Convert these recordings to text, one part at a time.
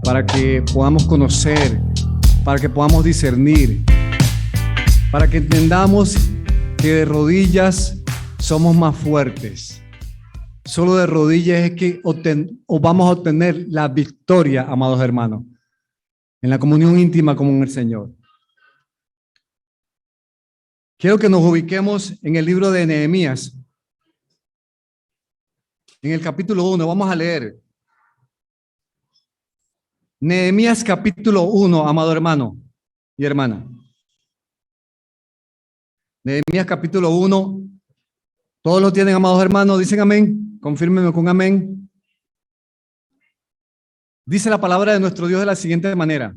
para que podamos conocer, para que podamos discernir, para que entendamos que de rodillas somos más fuertes. Solo de rodillas es que vamos a obtener la victoria, amados hermanos, en la comunión íntima con el Señor. Quiero que nos ubiquemos en el libro de Nehemías, en el capítulo 1. Vamos a leer Nehemías capítulo 1, amado hermano y hermana. Nehemías capítulo 1. ¿Todos lo tienen, amados hermanos? Dicen amén. Confírmenme con amén. Dice la palabra de nuestro Dios de la siguiente manera.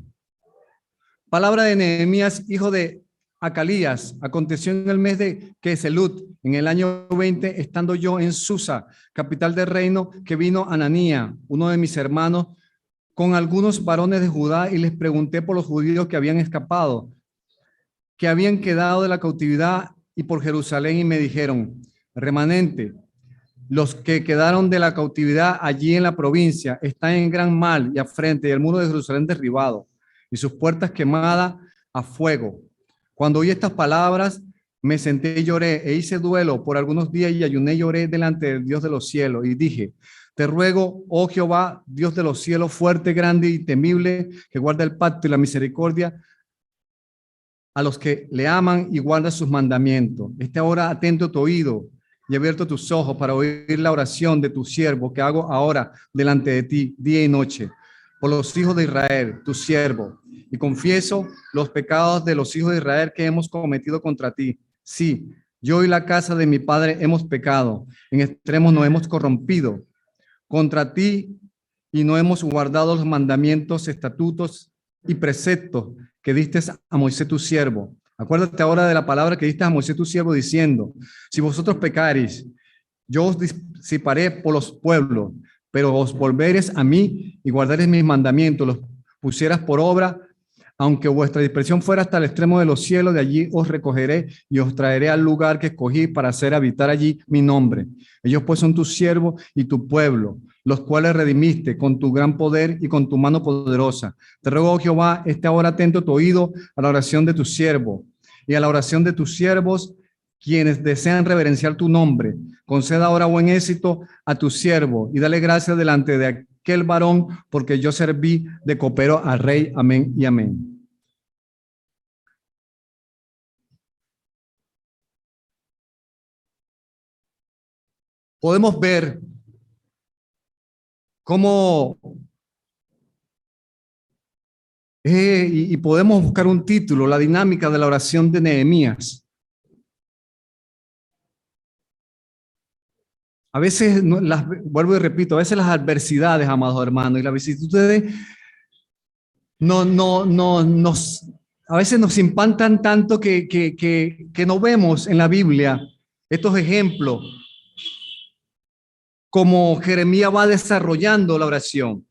Palabra de Nehemías, hijo de Acalías. Aconteció en el mes de Keselut, en el año 20, estando yo en Susa, capital del reino, que vino Ananía, uno de mis hermanos, con algunos varones de Judá, y les pregunté por los judíos que habían escapado, que habían quedado de la cautividad, y por Jerusalén, y me dijeron: remanente, los que quedaron de la cautividad allí en la provincia están en gran mal y afrente, y el muro de Jerusalén derribado, y sus puertas quemadas a fuego. Cuando oí estas palabras, me senté y lloré, e hice duelo por algunos días, y ayuné y lloré delante del Dios de los cielos, y dije: te ruego, oh Jehová, Dios de los cielos, fuerte, grande y temible, que guarda el pacto y la misericordia a los que le aman y guarda sus mandamientos. Esté ahora atento tu oído y abierto tus ojos para oír la oración de tu siervo que hago ahora delante de ti, día y noche, por los hijos de Israel, tu siervo. Y confieso los pecados de los hijos de Israel que hemos cometido contra ti. Sí, yo y la casa de mi padre hemos pecado, en extremo nos hemos corrompido contra ti, y no hemos guardado los mandamientos, estatutos y preceptos que diste a Moisés tu siervo. Acuérdate ahora de la palabra que diste a Moisés tu siervo, diciendo: si vosotros pecareis, yo os disiparé por los pueblos, pero os volvereis a mí y guardaréis mis mandamientos, los pusieras por obra. Aunque vuestra dispersión fuera hasta el extremo de los cielos, de allí os recogeré y os traeré al lugar que escogí para hacer habitar allí mi nombre. Ellos pues son tus siervos y tu pueblo, los cuales redimiste con tu gran poder y con tu mano poderosa. Te ruego, Jehová, esté ahora atento tu oído a la oración de tu siervo y a la oración de tus siervos, quienes desean reverenciar tu nombre. Conceda ahora buen éxito a tu siervo y dale gracias delante de aquel varón, porque yo serví de copero al rey. Amén y amén. Podemos ver cómo y podemos buscar un título: la dinámica de la oración de Nehemías. A veces, vuelvo y repito, a veces las adversidades, amados hermanos, y las vicisitudes a veces nos impactan tanto que no vemos en la Biblia estos ejemplos, como Jeremías va desarrollando la oración.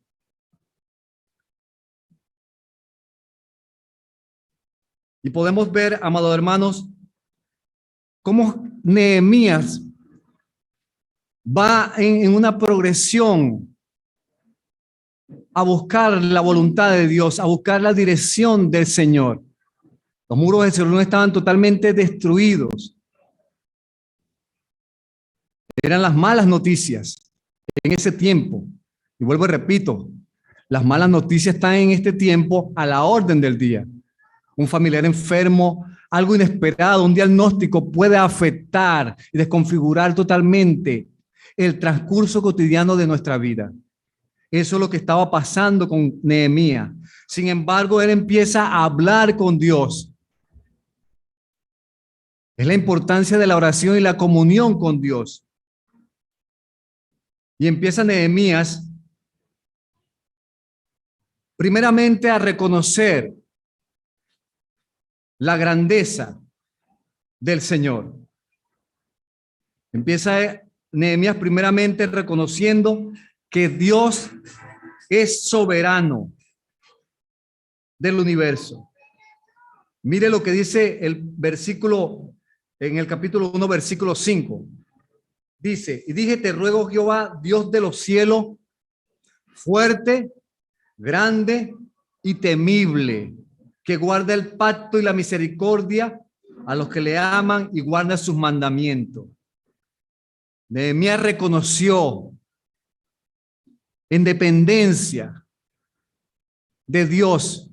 Y podemos ver, amados hermanos, cómo Nehemías va en una progresión a buscar la voluntad de Dios, a buscar la dirección del Señor. Los muros de Jerusalén estaban totalmente destruidos. Eran las malas noticias en ese tiempo. Y vuelvo y repito, las malas noticias están en este tiempo a la orden del día. Un familiar enfermo, algo inesperado, un diagnóstico puede afectar y desconfigurar totalmente el transcurso cotidiano de nuestra vida. Eso es lo que estaba pasando con Nehemías. Sin embargo, él empieza a hablar con Dios. Es la importancia de la oración y la comunión con Dios. Y empieza Nehemías primeramente a reconocer la grandeza del Señor. Empieza Nehemías primeramente reconociendo que Dios es soberano del universo. Mire lo que dice el versículo, en el capítulo 1, versículo 5. Dice: y dije, te ruego, Jehová, Dios de los cielos, fuerte, grande y temible, que guarda el pacto y la misericordia a los que le aman y guarda sus mandamientos. Nehemías reconoció en dependencia de Dios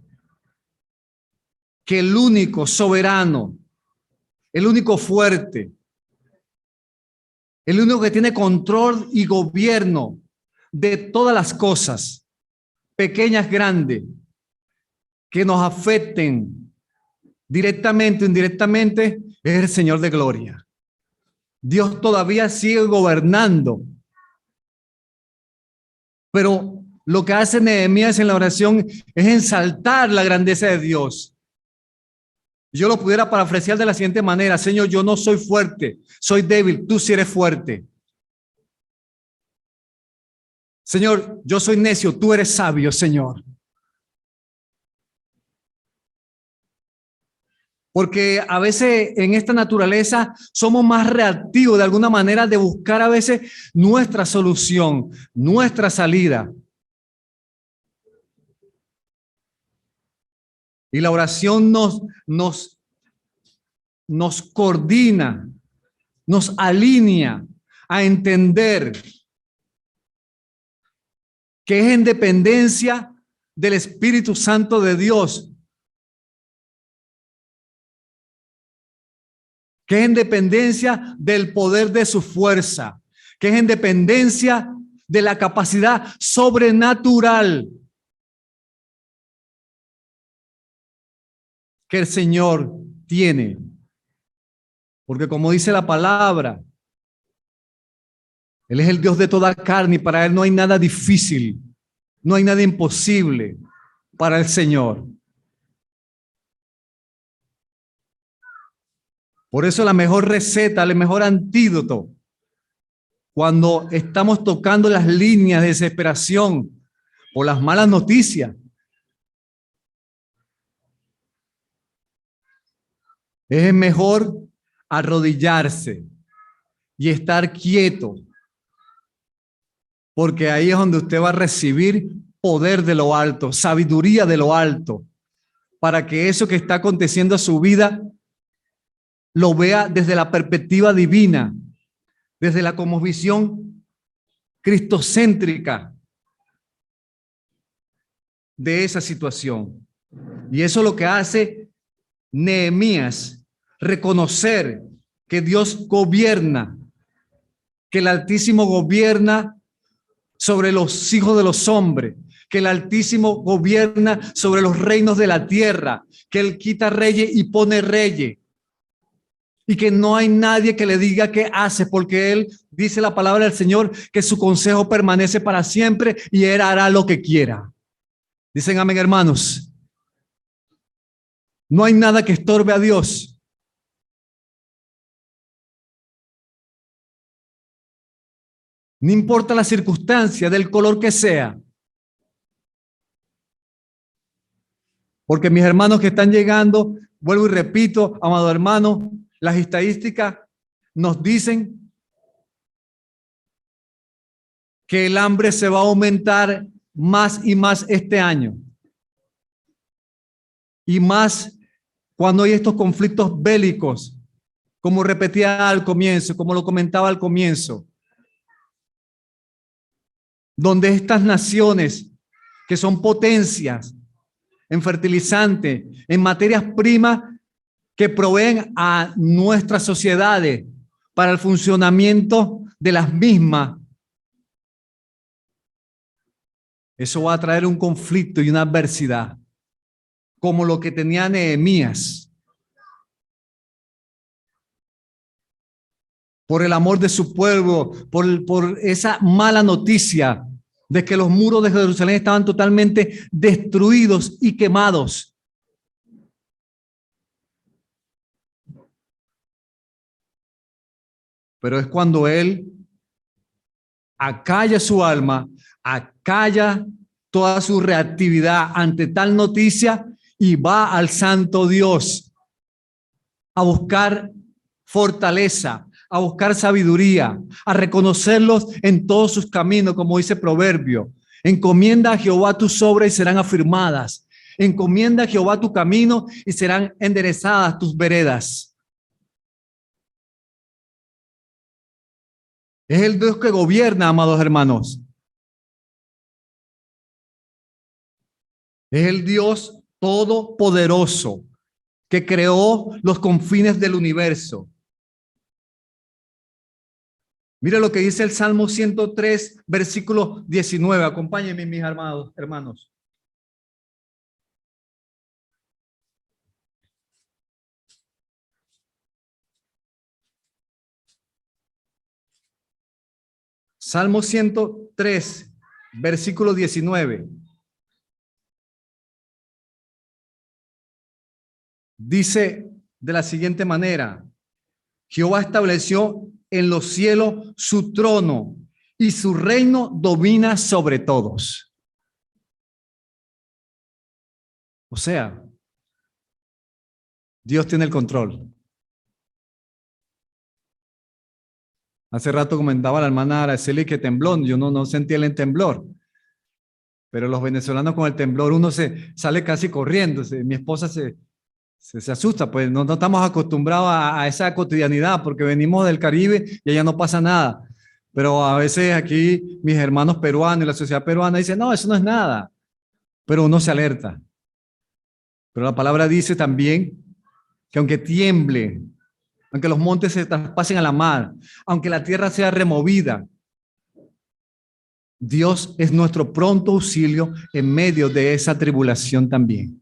que el único soberano, el único fuerte, el único que tiene control y gobierno de todas las cosas, pequeñas, grandes, que nos afecten directamente o indirectamente, es el Señor de gloria. Dios todavía sigue gobernando. Pero lo que hace Nehemías en la oración es ensaltar la grandeza de Dios. Yo lo pudiera parafrasear de la siguiente manera: Señor, yo no soy fuerte, soy débil, tú sí eres fuerte. Señor, yo soy necio, tú eres sabio, Señor. Porque a veces en esta naturaleza somos más reactivos de alguna manera de buscar a veces nuestra solución, nuestra salida. Y la oración nos coordina, nos alinea a entender que es en dependencia del Espíritu Santo de Dios, que es en dependencia del poder de su fuerza, que es en dependencia de la capacidad sobrenatural que el Señor tiene. Porque como dice la palabra, Él es el Dios de toda carne y para Él no hay nada difícil, no hay nada imposible para el Señor. Por eso la mejor receta, el mejor antídoto, cuando estamos tocando las líneas de desesperación o las malas noticias, es mejor arrodillarse y estar quieto, porque ahí es donde usted va a recibir poder de lo alto, sabiduría de lo alto, para que eso que está aconteciendo a su vida lo vea desde la perspectiva divina, desde la cosmovisión cristocéntrica de esa situación. Y eso es lo que hace Nehemías, reconocer que Dios gobierna, que el Altísimo gobierna sobre los hijos de los hombres, que el Altísimo gobierna sobre los reinos de la tierra, que Él quita reyes y pone reyes, y que no hay nadie que le diga qué hace, porque Él dice la palabra del Señor, que su consejo permanece para siempre y Él hará lo que quiera. Dicen amén, hermanos. No hay nada que estorbe a Dios. No importa la circunstancia, del color que sea. Porque mis hermanos que están llegando, vuelvo y repito, amado hermano, las estadísticas nos dicen que el hambre se va a aumentar más y más este año. Y más cuando hay estos conflictos bélicos, como repetía al comienzo, como lo comentaba al comienzo, donde estas naciones que son potencias en fertilizantes, en materias primas que proveen a nuestras sociedades para el funcionamiento de las mismas, eso va a traer un conflicto y una adversidad, como lo que tenía Nehemías. Por el amor de su pueblo, por esa mala noticia de que los muros de Jerusalén estaban totalmente destruidos y quemados. Pero es cuando él acalla su alma, acalla toda su reactividad ante tal noticia y va al Santo Dios a buscar fortaleza, a buscar sabiduría, a reconocerlos en todos sus caminos, como dice Proverbio. Encomienda a Jehová tus obras y serán afirmadas. Encomienda a Jehová tu camino y serán enderezadas tus veredas. Es el Dios que gobierna, amados hermanos. Es el Dios todopoderoso que creó los confines del universo. Mira lo que dice el Salmo 103, versículo 19. Acompáñenme, mis hermanos. Salmo 103, versículo 19. Dice de la siguiente manera: Jehová estableció en los cielos su trono y su reino domina sobre todos. O sea, Dios tiene el control. Hace rato comentaba la hermana Araceli que tembló, yo no sentía el temblor, pero los venezolanos con el temblor uno se sale casi corriendo. Mi esposa se asusta, pues no estamos acostumbrados a esa cotidianidad porque venimos del Caribe y allá no pasa nada. Pero a veces aquí mis hermanos peruanos y la sociedad peruana dicen, no, eso no es nada, pero uno se alerta. Pero la palabra dice también que aunque tiemble, aunque los montes se traspasen a la mar, aunque la tierra sea removida, Dios es nuestro pronto auxilio en medio de esa tribulación también.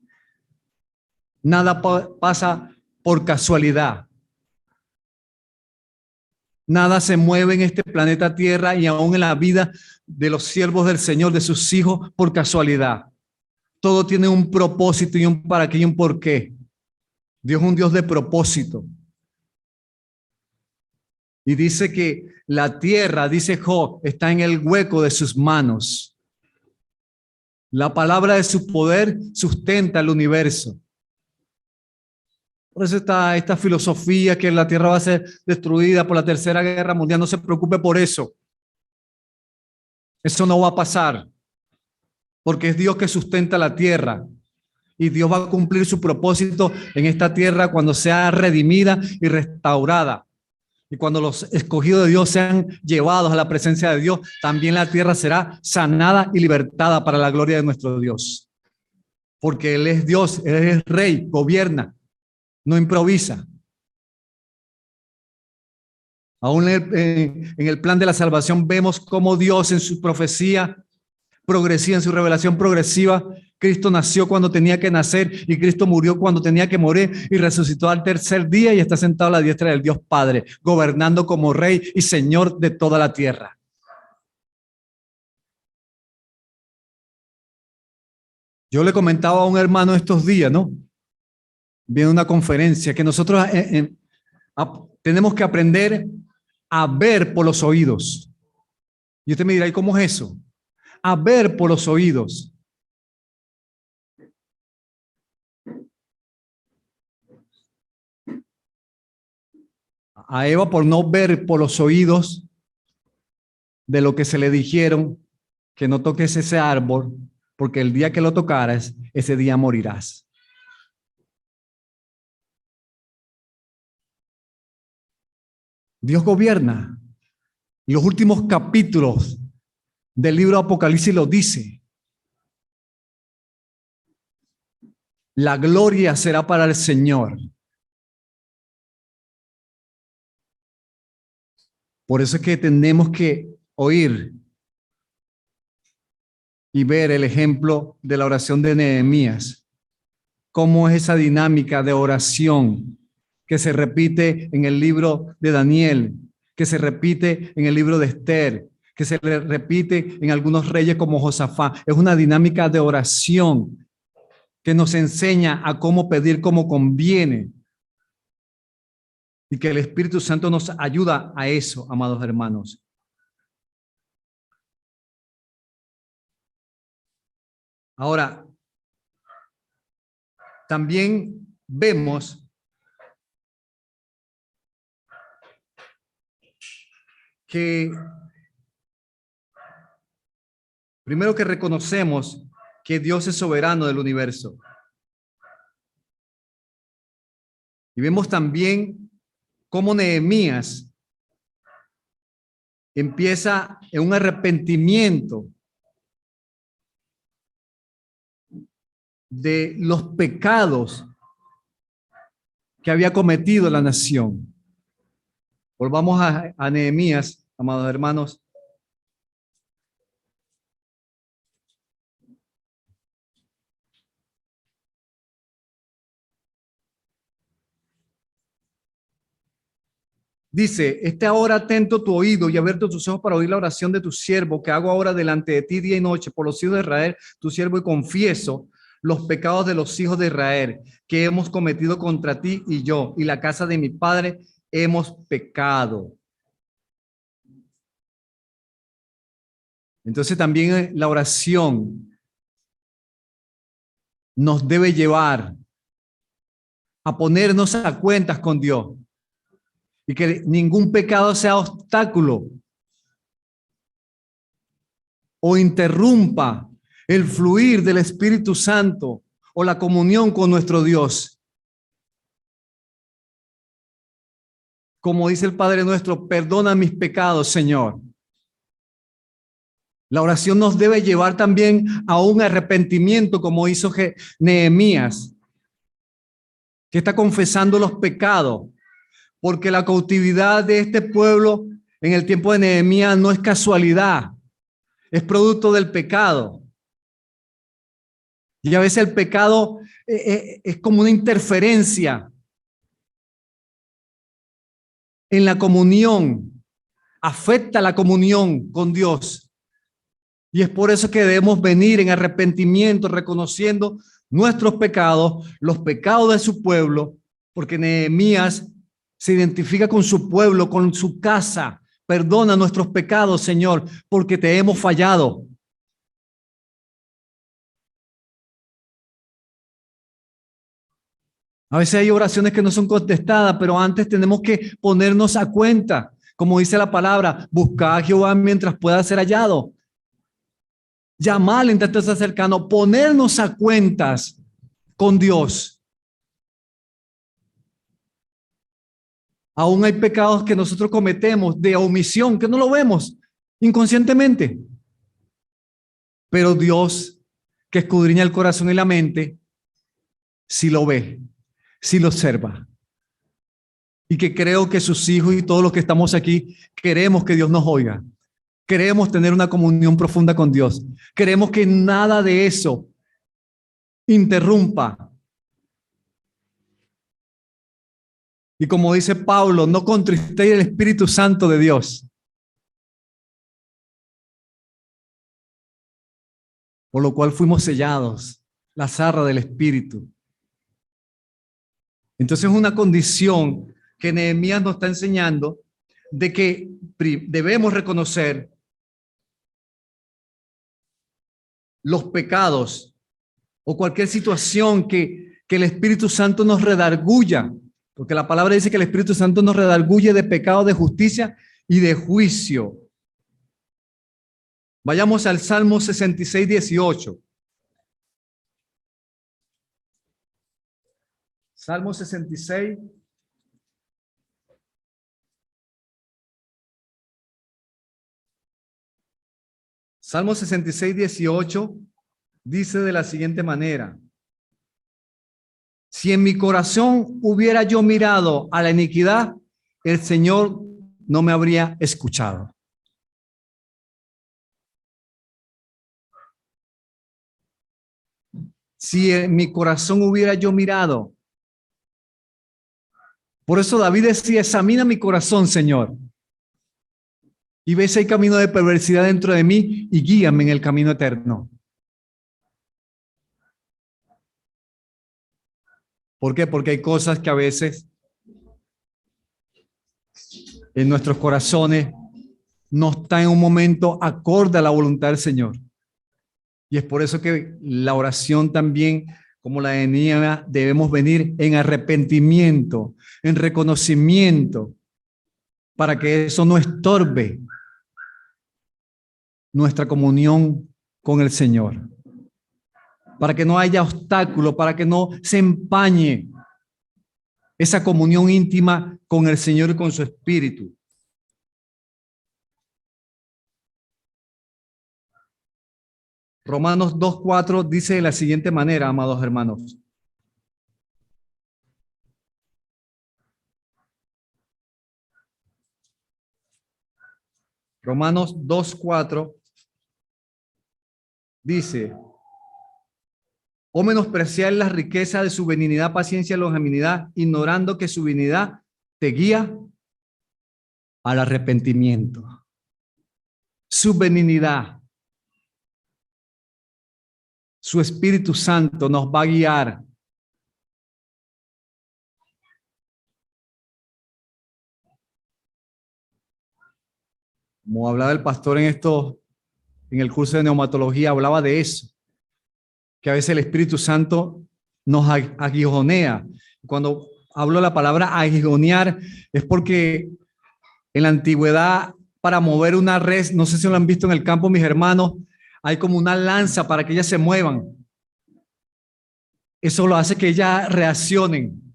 Nada pasa por casualidad. Nada se mueve en este planeta Tierra y aún en la vida de los siervos del Señor, de sus hijos, por casualidad. Todo tiene un propósito y un para qué y un por qué. Dios es un Dios de propósito. Y dice que la tierra, dice Job, está en el hueco de sus manos. La palabra de su poder sustenta el universo. Por eso está esta filosofía que la tierra va a ser destruida por la Tercera Guerra Mundial. No se preocupe por eso. Eso no va a pasar. Porque es Dios que sustenta la tierra. Y Dios va a cumplir su propósito en esta tierra cuando sea redimida y restaurada. Y cuando los escogidos de Dios sean llevados a la presencia de Dios, también la tierra será sanada y libertada para la gloria de nuestro Dios. Porque Él es Dios, Él es Rey, gobierna, no improvisa. Aún en el plan de la salvación vemos cómo Dios en su profecía progresiva, en su revelación progresiva, Cristo nació cuando tenía que nacer y Cristo murió cuando tenía que morir y resucitó al tercer día y está sentado a la diestra del Dios Padre, gobernando como Rey y Señor de toda la tierra. Yo le comentaba a un hermano estos días, ¿no? Viene una conferencia que nosotros tenemos que aprender a ver por los oídos. Y usted me dirá, ¿y cómo es eso? A ver por los oídos. A Eva por no ver por los oídos de lo que se le dijeron, que no toques ese árbol, porque el día que lo tocaras, ese día morirás. Dios gobierna. Los últimos capítulos del libro de Apocalipsis lo dice. La gloria será para el Señor. Por eso es que tenemos que oír y ver el ejemplo de la oración de Nehemías. Cómo es esa dinámica de oración que se repite en el libro de Daniel, que se repite en el libro de Esther, que se repite en algunos reyes como Josafat. Es una dinámica de oración que nos enseña a cómo pedir como conviene. Y que el Espíritu Santo nos ayuda a eso, amados hermanos. Ahora, también vemos que Primero que reconocemos que Dios es soberano del universo. Y vemos también cómo Nehemías empieza en un arrepentimiento de los pecados que había cometido la nación. Volvamos a Nehemías, amados hermanos. Dice, esté ahora atento tu oído y abierto tus ojos para oír la oración de tu siervo que hago ahora delante de ti día y noche por los hijos de Israel, tu siervo, y confieso los pecados de los hijos de Israel que hemos cometido contra ti y yo y la casa de mi padre hemos pecado. Entonces también la oración nos debe llevar a ponernos a cuentas con Dios y que ningún pecado sea obstáculo o interrumpa el fluir del Espíritu Santo o la comunión con nuestro Dios. Como dice el Padre nuestro, perdona mis pecados, Señor. La oración nos debe llevar también a un arrepentimiento, como hizo Nehemías, que está confesando los pecados, porque la cautividad de este pueblo en el tiempo de Nehemías no es casualidad, es producto del pecado. Y a veces el pecado es como una interferencia en la comunión, afecta la comunión con Dios. Y es por eso que debemos venir en arrepentimiento, reconociendo nuestros pecados, los pecados de su pueblo, porque Nehemías se identifica con su pueblo, con su casa. Perdona nuestros pecados, Señor, porque te hemos fallado. A veces hay oraciones que no son contestadas, pero antes tenemos que ponernos a cuenta. Como dice la palabra, buscar a Jehová mientras pueda ser hallado. Llamarle en tanto está cercano, ponernos a cuentas con Dios. Aún hay pecados que nosotros cometemos de omisión, que no lo vemos inconscientemente. Pero Dios, que escudriña el corazón y la mente, sí lo ve, sí lo observa. Y que creo que sus hijos y todos los que estamos aquí queremos que Dios nos oiga. Queremos tener una comunión profunda con Dios. Queremos que nada de eso interrumpa. Y como dice Pablo, no contristéis el Espíritu Santo de Dios. Por lo cual fuimos sellados, la zarra del Espíritu. Entonces es una condición que Nehemías nos está enseñando de que debemos reconocer los pecados o cualquier situación que el Espíritu Santo nos redarguya, porque la palabra dice que el Espíritu Santo nos redarguye de pecado, de justicia y de juicio. Vayamos al Salmo 66, 18. Salmo 66. Salmo 66, 18 dice de la siguiente manera: si en mi corazón hubiera yo mirado a la iniquidad, el Señor no me habría escuchado. Si en mi corazón hubiera yo mirado. Por eso David decía, examina mi corazón, Señor, y ve si hay camino de perversidad dentro de mí y guíame en el camino eterno. ¿Por qué? Porque hay cosas que a veces en nuestros corazones no están en un momento acorde a la voluntad del Señor. Y es por eso que la oración también, como la de Nehemías, debemos venir en arrepentimiento, en reconocimiento, para que eso no estorbe nuestra comunión con el Señor, para que no haya obstáculo, para que no se empañe esa comunión íntima con el Señor y con su Espíritu. Romanos 2:4 dice de la siguiente manera, amados hermanos. Romanos 2:4 dice: o menospreciar las riquezas de su benignidad, paciencia y longanimidad, ignorando que su benignidad te guía al arrepentimiento. Su benignidad, su Espíritu Santo nos va a guiar. Como hablaba el pastor en el curso de neumatología, hablaba de eso, que a veces el Espíritu Santo nos aguijonea. Cuando hablo la palabra aguijonear, es porque en la antigüedad, para mover una res, no sé si lo han visto en el campo, mis hermanos, hay como una lanza para que ellas se muevan. Eso lo hace que ellas reaccionen.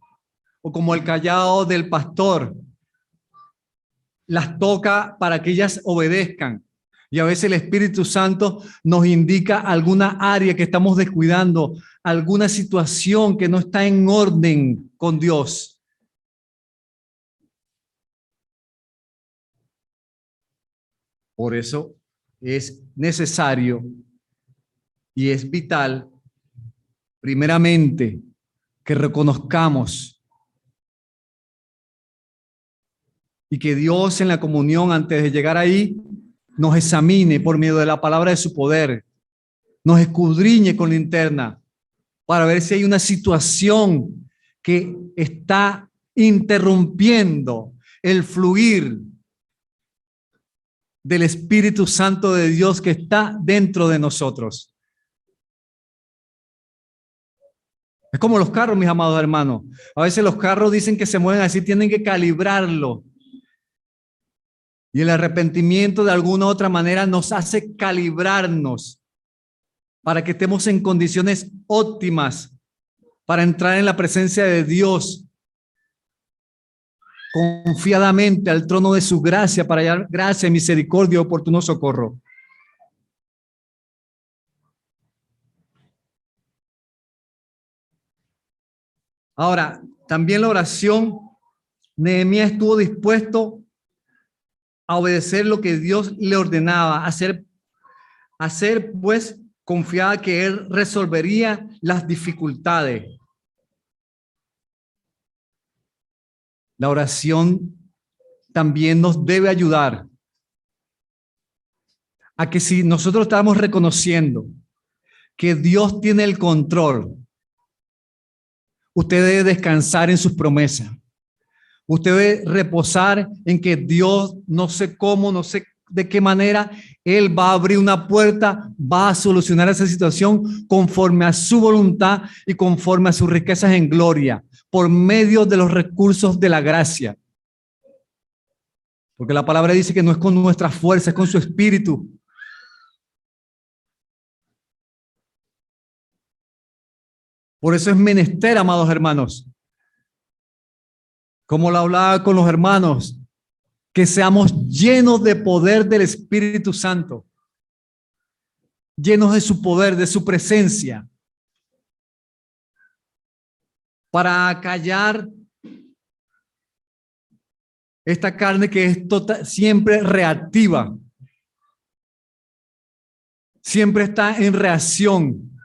O como el cayado del pastor, las toca para que ellas obedezcan. Y a veces el Espíritu Santo nos indica alguna área que estamos descuidando, alguna situación que no está en orden con Dios. Por eso es necesario y es vital, primeramente, que reconozcamos y que Dios en la comunión, antes de llegar ahí, nos examine por medio de la palabra de su poder, nos escudriñe con linterna para ver si hay una situación que está interrumpiendo el fluir del Espíritu Santo de Dios que está dentro de nosotros. Es como los carros, mis amados hermanos. A veces los carros dicen que se mueven así, tienen que calibrarlo. Y el arrepentimiento de alguna u otra manera nos hace calibrarnos para que estemos en condiciones óptimas para entrar en la presencia de Dios confiadamente al trono de su gracia para hallar gracia, misericordia y oportuno socorro. Ahora, también la oración, Nehemías estuvo dispuesto a obedecer lo que Dios le ordenaba, hacer pues confiaba que él resolvería las dificultades. La oración también nos debe ayudar a que si nosotros estamos reconociendo que Dios tiene el control, usted debe descansar en sus promesas. Usted debe reposar en que Dios, no sé cómo, no sé de qué manera, Él va a abrir una puerta, va a solucionar esa situación conforme a su voluntad y conforme a sus riquezas en gloria, por medio de los recursos de la gracia. Porque la palabra dice que no es con nuestra fuerza, es con su espíritu. Por eso es menester, amados hermanos, como lo hablaba con los hermanos, que seamos llenos de poder del Espíritu Santo, llenos de su poder, de su presencia, para acallar esta carne que es siempre reactiva, siempre está en reacción.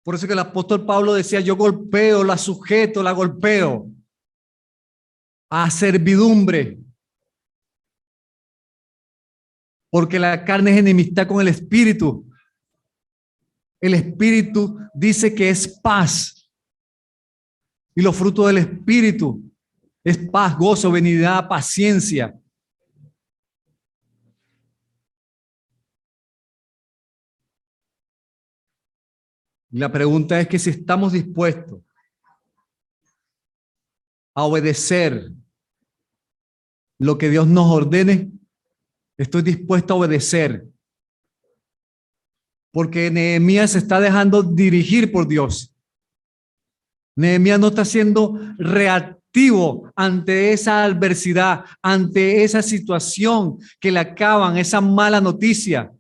Por eso que el apóstol Pablo decía, yo golpeo, la sujeto, la golpeo a servidumbre. Porque la carne es enemistad con el Espíritu. El Espíritu dice que es paz. Y los frutos del Espíritu es paz, gozo, benignidad, paciencia. Y la pregunta es que si estamos dispuestos a obedecer lo que Dios nos ordene, estoy dispuesto a obedecer porque Nehemías se está dejando dirigir por Dios. Nehemías no está siendo reactivo ante esa adversidad, ante esa situación que le acaban, esa mala noticia.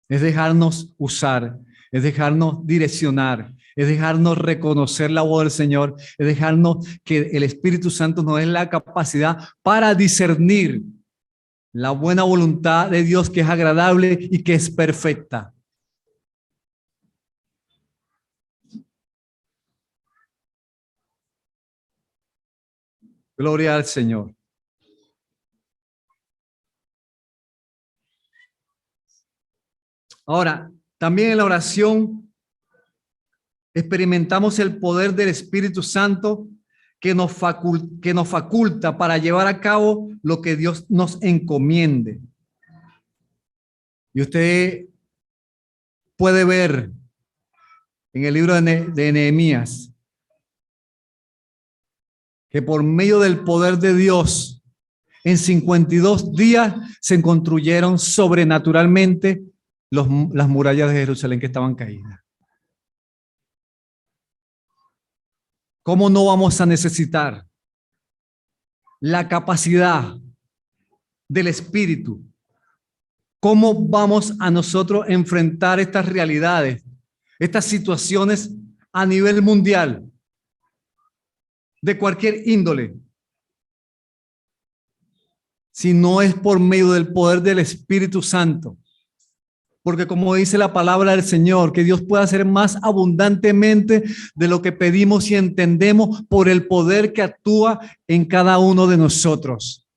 Es dejarnos usar, es dejarnos direccionar, es dejarnos reconocer la voz del Señor, es dejarnos que el Espíritu Santo nos dé la capacidad para discernir la buena voluntad de Dios, que es agradable y que es perfecta. Gloria al Señor. Ahora, también en la oración experimentamos el poder del Espíritu Santo que nos faculta para llevar a cabo lo que Dios nos encomiende. Y usted puede ver en el libro de Nehemías que por medio del poder de Dios, en 52 días se construyeron sobrenaturalmente las murallas de Jerusalén que estaban caídas. ¿Cómo no vamos a necesitar la capacidad del Espíritu? ¿Cómo vamos a nosotros enfrentar estas realidades, estas situaciones a nivel mundial, de cualquier índole, si no es por medio del poder del Espíritu Santo? Porque como dice la palabra del Señor, que Dios puede hacer más abundantemente de lo que pedimos y entendemos por el poder que actúa en cada uno de nosotros.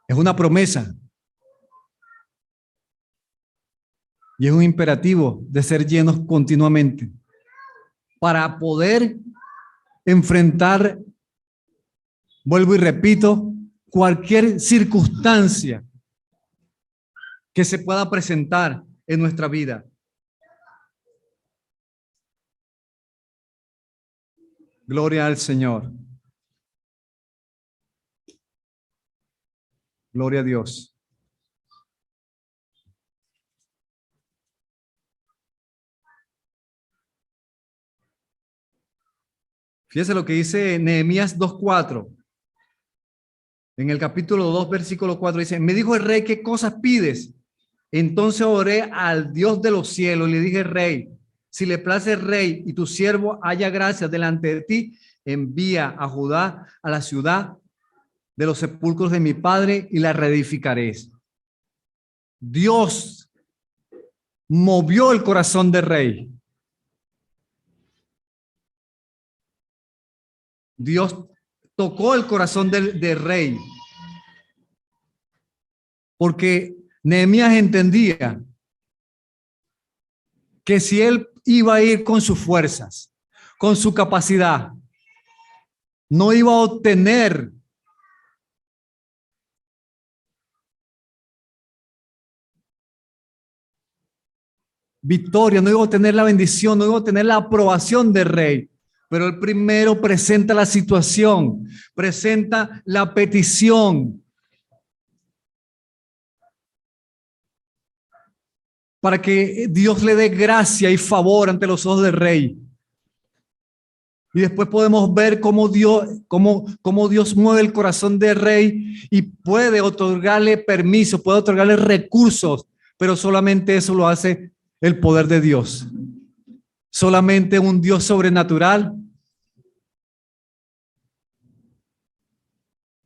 Es una promesa. Y es un imperativo de ser llenos continuamente para poder enfrentar, vuelvo y repito, cualquier circunstancia que se pueda presentar en nuestra vida. Gloria al Señor. Gloria a Dios. Fíjese lo que dice Nehemías 2:4. En el capítulo 2, versículo 4 dice: me dijo el rey, ¿qué cosas pides? Entonces oré al Dios de los cielos y le dije: rey, si le place el rey y tu siervo haya gracia delante de ti, envía a Judá a la ciudad de los sepulcros de mi padre y la reedificaré. Dios movió el corazón del rey. Dios tocó el corazón del rey. Porque Nehemías entendía que si él iba a ir con sus fuerzas, con su capacidad, no iba a obtener victoria, no iba a obtener la bendición, no iba a obtener la aprobación del rey. Pero él primero presenta la situación, presenta la petición para que Dios le dé gracia y favor ante los ojos del rey. Y después podemos ver cómo Dios mueve el corazón del rey y puede otorgarle permiso, puede otorgarle recursos, pero solamente eso lo hace el poder de Dios. Solamente un Dios sobrenatural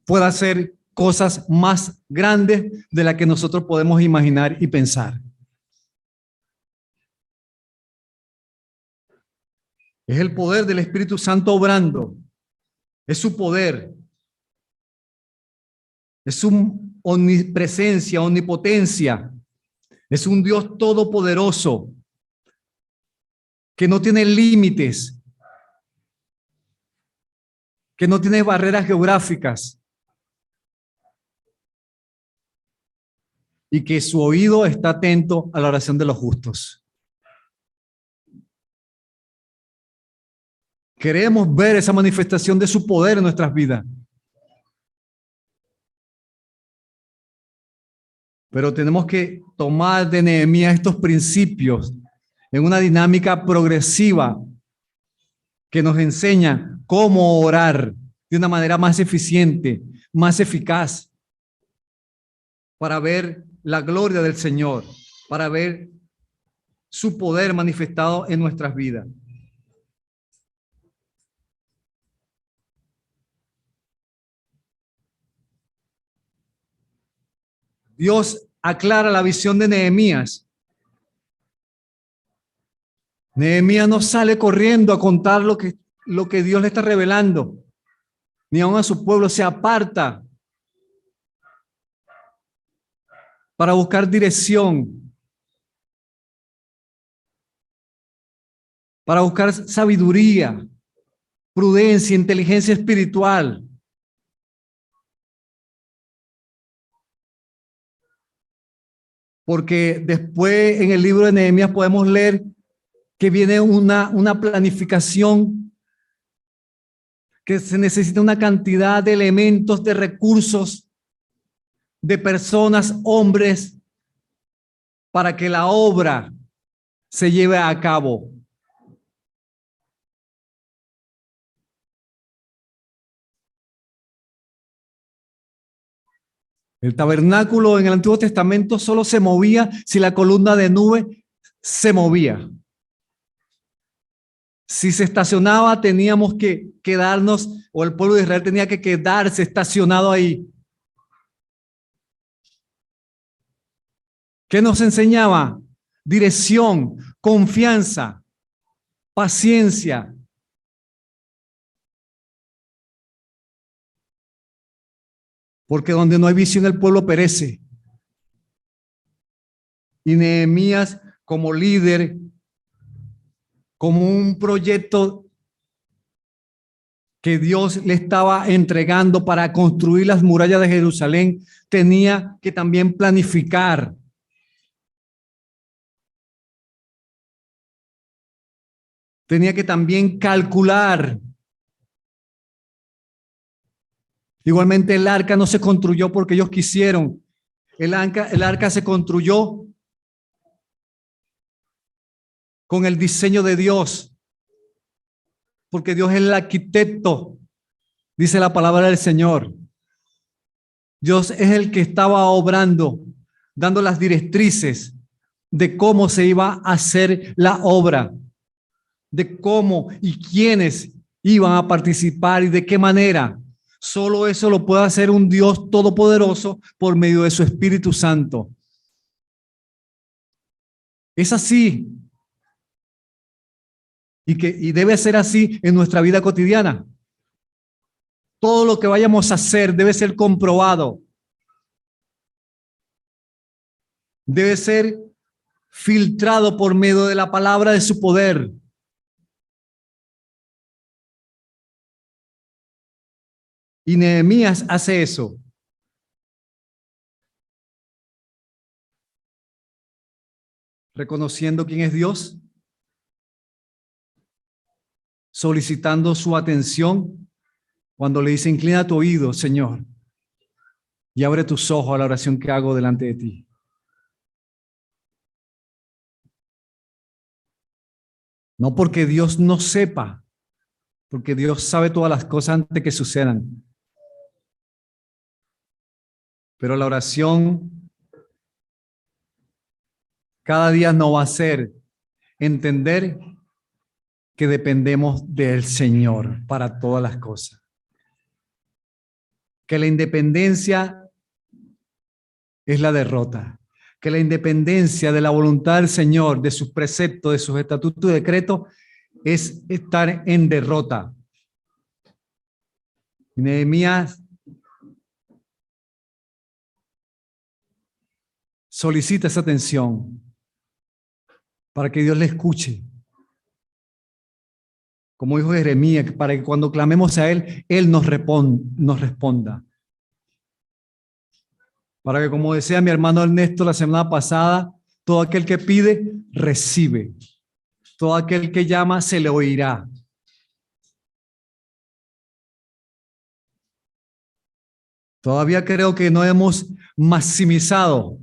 puede hacer cosas más grandes de las que nosotros podemos imaginar y pensar. Es el poder del Espíritu Santo obrando. Es su poder. Es su omnipresencia, omnipotencia. Es un Dios todopoderoso que no tiene límites, que no tiene barreras geográficas y que su oído está atento a la oración de los justos. Queremos ver esa manifestación de su poder en nuestras vidas. Pero tenemos que tomar de Nehemías estos principios en una dinámica progresiva que nos enseña cómo orar de una manera más eficiente, más eficaz, para ver la gloria del Señor, para ver su poder manifestado en nuestras vidas. Dios aclara la visión de Nehemías. Nehemías no sale corriendo a contar lo que Dios le está revelando, ni aun a su pueblo. Se aparta para buscar dirección, para buscar sabiduría, prudencia, inteligencia espiritual. Porque después en el libro de Nehemías podemos leer que viene una planificación, que se necesita una cantidad de elementos, de recursos, de personas, hombres, para que la obra se lleve a cabo. El tabernáculo en el Antiguo Testamento solo se movía si la columna de nube se movía. Si se estacionaba, teníamos que quedarnos, o el pueblo de Israel tenía que quedarse estacionado ahí. ¿Qué nos enseñaba? Dirección, confianza, paciencia. Porque donde no hay visión el pueblo perece. Y Nehemías, como líder, como un proyecto que Dios le estaba entregando para construir las murallas de Jerusalén, tenía que también planificar. Tenía que también calcular. Igualmente el arca no se construyó porque ellos quisieron. El arca se construyó con el diseño de Dios, porque Dios es el arquitecto, dice la palabra del Señor. Dios es el que estaba obrando, dando las directrices de cómo se iba a hacer la obra, de cómo y quiénes iban a participar y de qué manera. Solo eso lo puede hacer un Dios todopoderoso por medio de su Espíritu Santo. Es así. Y debe ser así en nuestra vida cotidiana. Todo lo que vayamos a hacer debe ser comprobado. Debe ser filtrado por medio de la palabra de su poder. Y Nehemías hace eso. Reconociendo quién es Dios, solicitando su atención cuando le dice: inclina tu oído, Señor, y abre tus ojos a la oración que hago delante de ti. No porque Dios no sepa, porque Dios sabe todas las cosas antes que sucedan. Pero la oración cada día no va a ser entender que dependemos del Señor para todas las cosas. Que la independencia es la derrota. Que la independencia de la voluntad del Señor, de sus preceptos, de sus estatutos y decretos, es estar en derrota. Nehemías solicita esa atención para que Dios le escuche. Como dijo Jeremías, para que cuando clamemos a Él nos responda. Para que, como decía mi hermano Ernesto la semana pasada, todo aquel que pide, recibe. Todo aquel que llama, se le oirá. Todavía creo que no hemos maximizado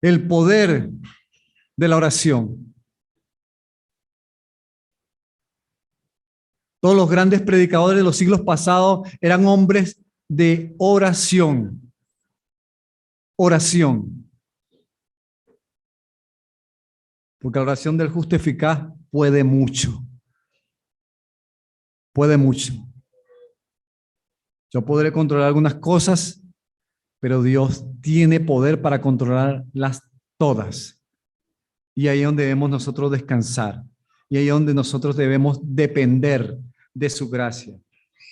el poder de la oración. Todos los grandes predicadores de los siglos pasados eran hombres de oración. Oración. Porque la oración del justo eficaz puede mucho. Puede mucho. Yo podré controlar algunas cosas, pero Dios tiene poder para controlarlas todas. Y ahí es donde debemos nosotros descansar. Y ahí es donde nosotros debemos depender de su gracia,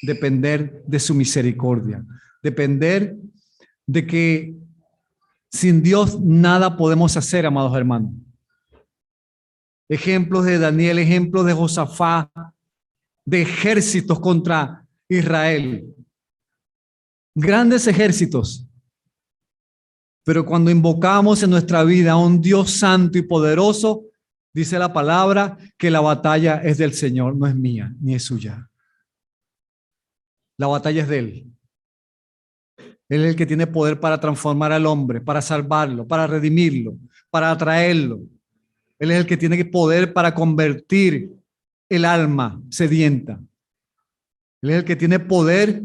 depender de su misericordia, depender de que sin Dios nada podemos hacer, amados hermanos. Ejemplos de Daniel, ejemplos de Josafat, de ejércitos contra Israel. Grandes ejércitos. Pero cuando invocamos en nuestra vida a un Dios santo y poderoso, dice la palabra que la batalla es del Señor, no es mía, ni es suya. La batalla es de Él. Él es el que tiene poder para transformar al hombre, para salvarlo, para redimirlo, para atraerlo. Él es el que tiene poder para convertir el alma sedienta. Él es el que tiene poder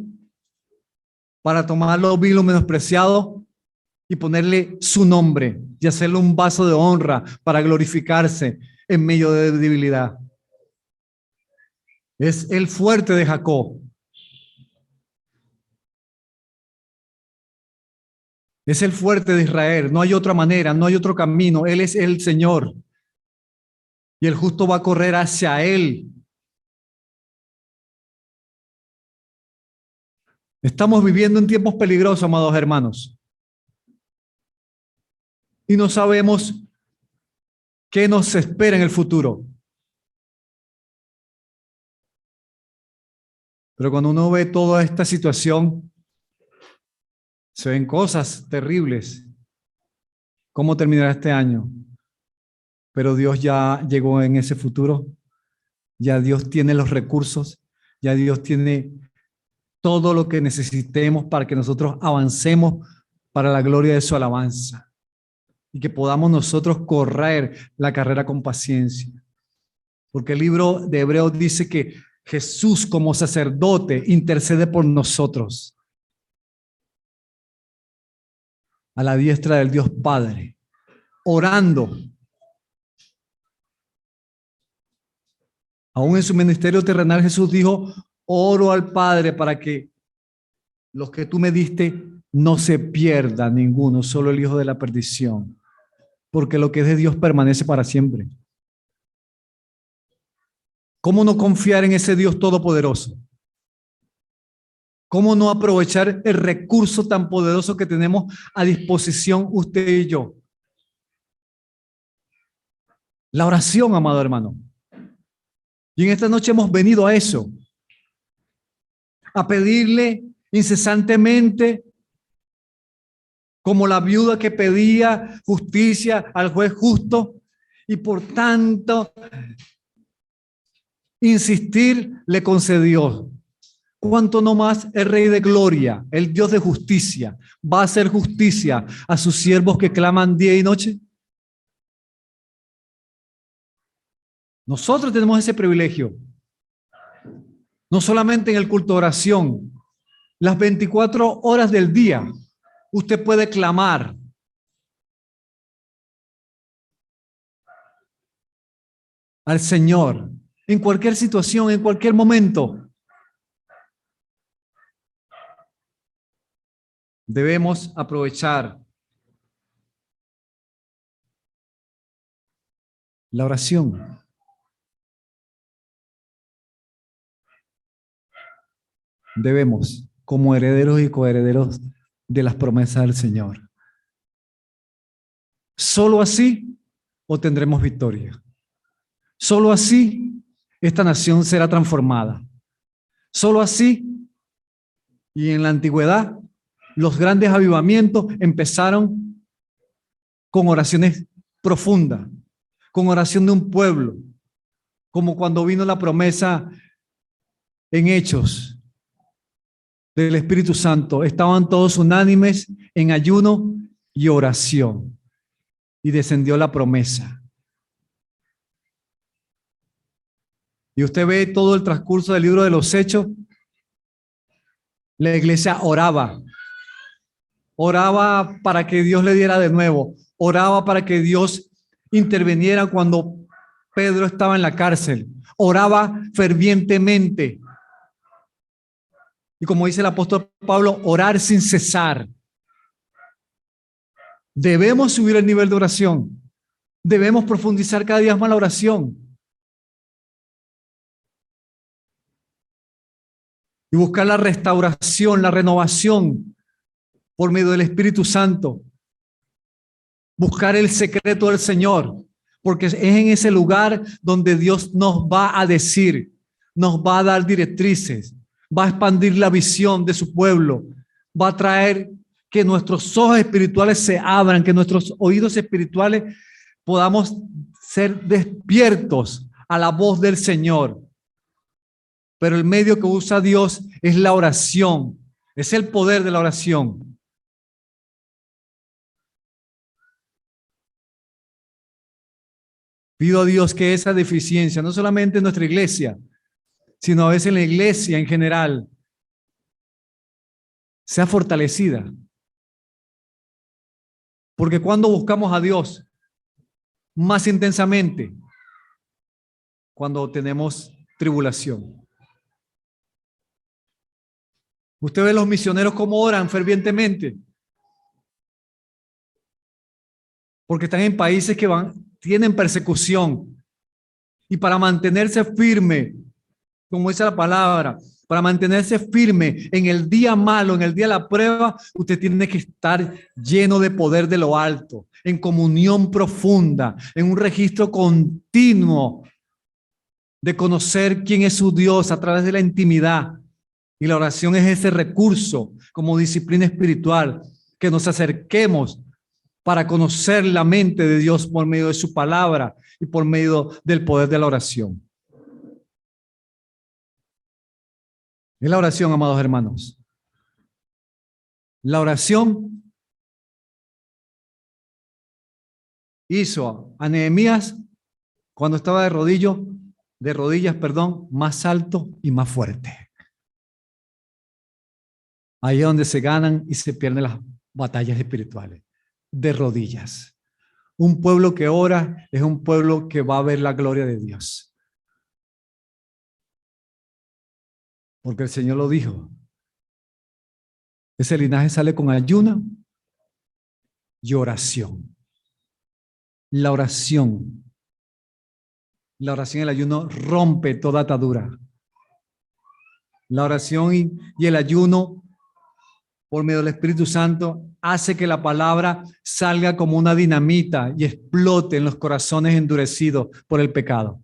para tomar lo vil, lo menospreciado y ponerle su nombre y hacerle un vaso de honra para glorificarse en medio de debilidad. Es el fuerte de Jacob. Es el fuerte de Israel. No hay otra manera, no hay otro camino. Él es el Señor. Y el justo va a correr hacia Él. Estamos viviendo en tiempos peligrosos, amados hermanos. Y no sabemos qué nos espera en el futuro. Pero cuando uno ve toda esta situación, se ven cosas terribles. ¿Cómo terminará este año? Pero Dios ya llegó en ese futuro. Ya Dios tiene los recursos. Ya Dios tiene todo lo que necesitemos para que nosotros avancemos para la gloria de su alabanza. Y que podamos nosotros correr la carrera con paciencia. Porque el libro de Hebreos dice que Jesús como sacerdote intercede por nosotros. A la diestra del Dios Padre. Orando. Aún en su ministerio terrenal Jesús dijo, oro al Padre para que los que tú me diste no se pierda ninguno, solo el hijo de la perdición. Porque lo que es de Dios permanece para siempre. ¿Cómo no confiar en ese Dios todopoderoso? ¿Cómo no aprovechar el recurso tan poderoso que tenemos a disposición usted y yo? La oración, amado hermano. Y en esta noche hemos venido a eso. A pedirle incesantemente, como la viuda que pedía justicia al juez justo, y por tanto insistir le concedió. ¿Cuánto no más el Rey de Gloria, el Dios de justicia, va a hacer justicia a sus siervos que claman día y noche? Nosotros tenemos ese privilegio. No solamente en el culto de oración, las 24 horas del día, usted puede clamar. Al Señor, en cualquier situación, en cualquier momento. Debemos aprovechar la oración. Debemos, como herederos y coherederos de las promesas del Señor. Solo así obtendremos victoria. Solo así esta nación será transformada. Solo así, y en la antigüedad, los grandes avivamientos empezaron con oraciones profundas, con oración de un pueblo, como cuando vino la promesa en Hechos del Espíritu Santo. Estaban todos unánimes en ayuno y oración. y descendió la promesa. Y usted ve todo el transcurso del libro de los Hechos. La iglesia oraba. Oraba para que Dios le diera de nuevo. Oraba para que Dios interviniera cuando Pedro estaba en la cárcel. Oraba fervientemente. Y como dice el apóstol Pablo, orar sin cesar. Debemos subir el nivel de oración. Debemos profundizar cada día más la oración. Y buscar la restauración, la renovación por medio del Espíritu Santo. Buscar el secreto del Señor, porque es en ese lugar donde Dios nos va a decir, nos va a dar directrices, va a expandir la visión de su pueblo, va a traer que nuestros ojos espirituales se abran, que nuestros oídos espirituales podamos ser despiertos a la voz del Señor. Pero el medio que usa Dios es la oración, es el poder de la oración. Pido a Dios que esa deficiencia, no solamente en nuestra iglesia, sino a veces en la iglesia en general, sea fortalecida. Porque cuando buscamos a Dios más intensamente, cuando tenemos tribulación. Usted ve los misioneros cómo oran fervientemente. Porque están en países que tienen persecución. Y para mantenerse firme, como dice la palabra, para mantenerse firme en el día malo, en el día de la prueba, usted tiene que estar lleno de poder de lo alto, en comunión profunda, en un registro continuo de conocer quién es su Dios a través de la intimidad. Y la oración es ese recurso como disciplina espiritual, que nos acerquemos para conocer la mente de Dios por medio de su palabra y por medio del poder de la oración. Es la oración, amados hermanos. La oración hizo a Nehemías, cuando estaba de rodillas, más alto y más fuerte. Ahí es donde se ganan y se pierden las batallas espirituales, de rodillas. Un pueblo que ora es un pueblo que va a ver la gloria de Dios. Porque el Señor lo dijo. Ese linaje sale con ayuno y oración. La oración y el ayuno rompe toda atadura. La oración y el ayuno por medio del Espíritu Santo hace que la palabra salga como una dinamita y explote en los corazones endurecidos por el pecado.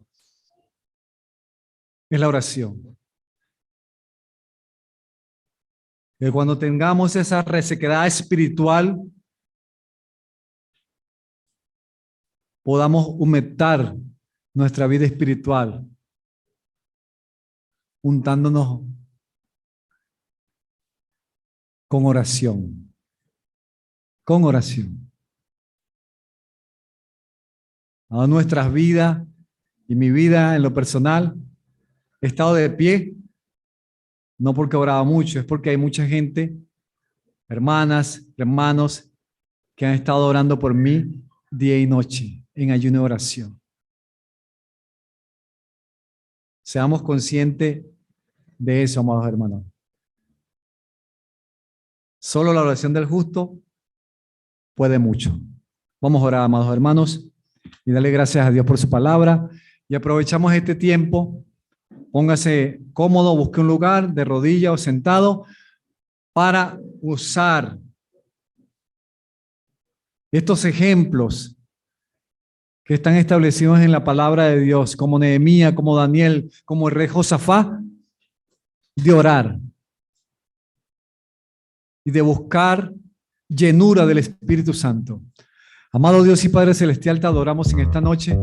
Es la oración. Que cuando tengamos esa resequedad espiritual, podamos humectar nuestra vida espiritual, untándonos con oración. Con oración. A nuestras vidas y mi vida en lo personal, he estado de pie, no porque oraba mucho, es porque hay mucha gente, hermanas, hermanos, que han estado orando por mí día y noche en ayuno y oración. Seamos conscientes de eso, amados hermanos. Solo la oración del justo puede mucho. Vamos a orar, amados hermanos, y darle gracias a Dios por su palabra. Y aprovechamos este tiempo. Póngase cómodo, busque un lugar de rodilla o sentado para usar estos ejemplos que están establecidos en la palabra de Dios, como Nehemías, como Daniel, como el rey Josafat, de orar y de buscar llenura del Espíritu Santo. Amado Dios y Padre Celestial, te adoramos en esta noche.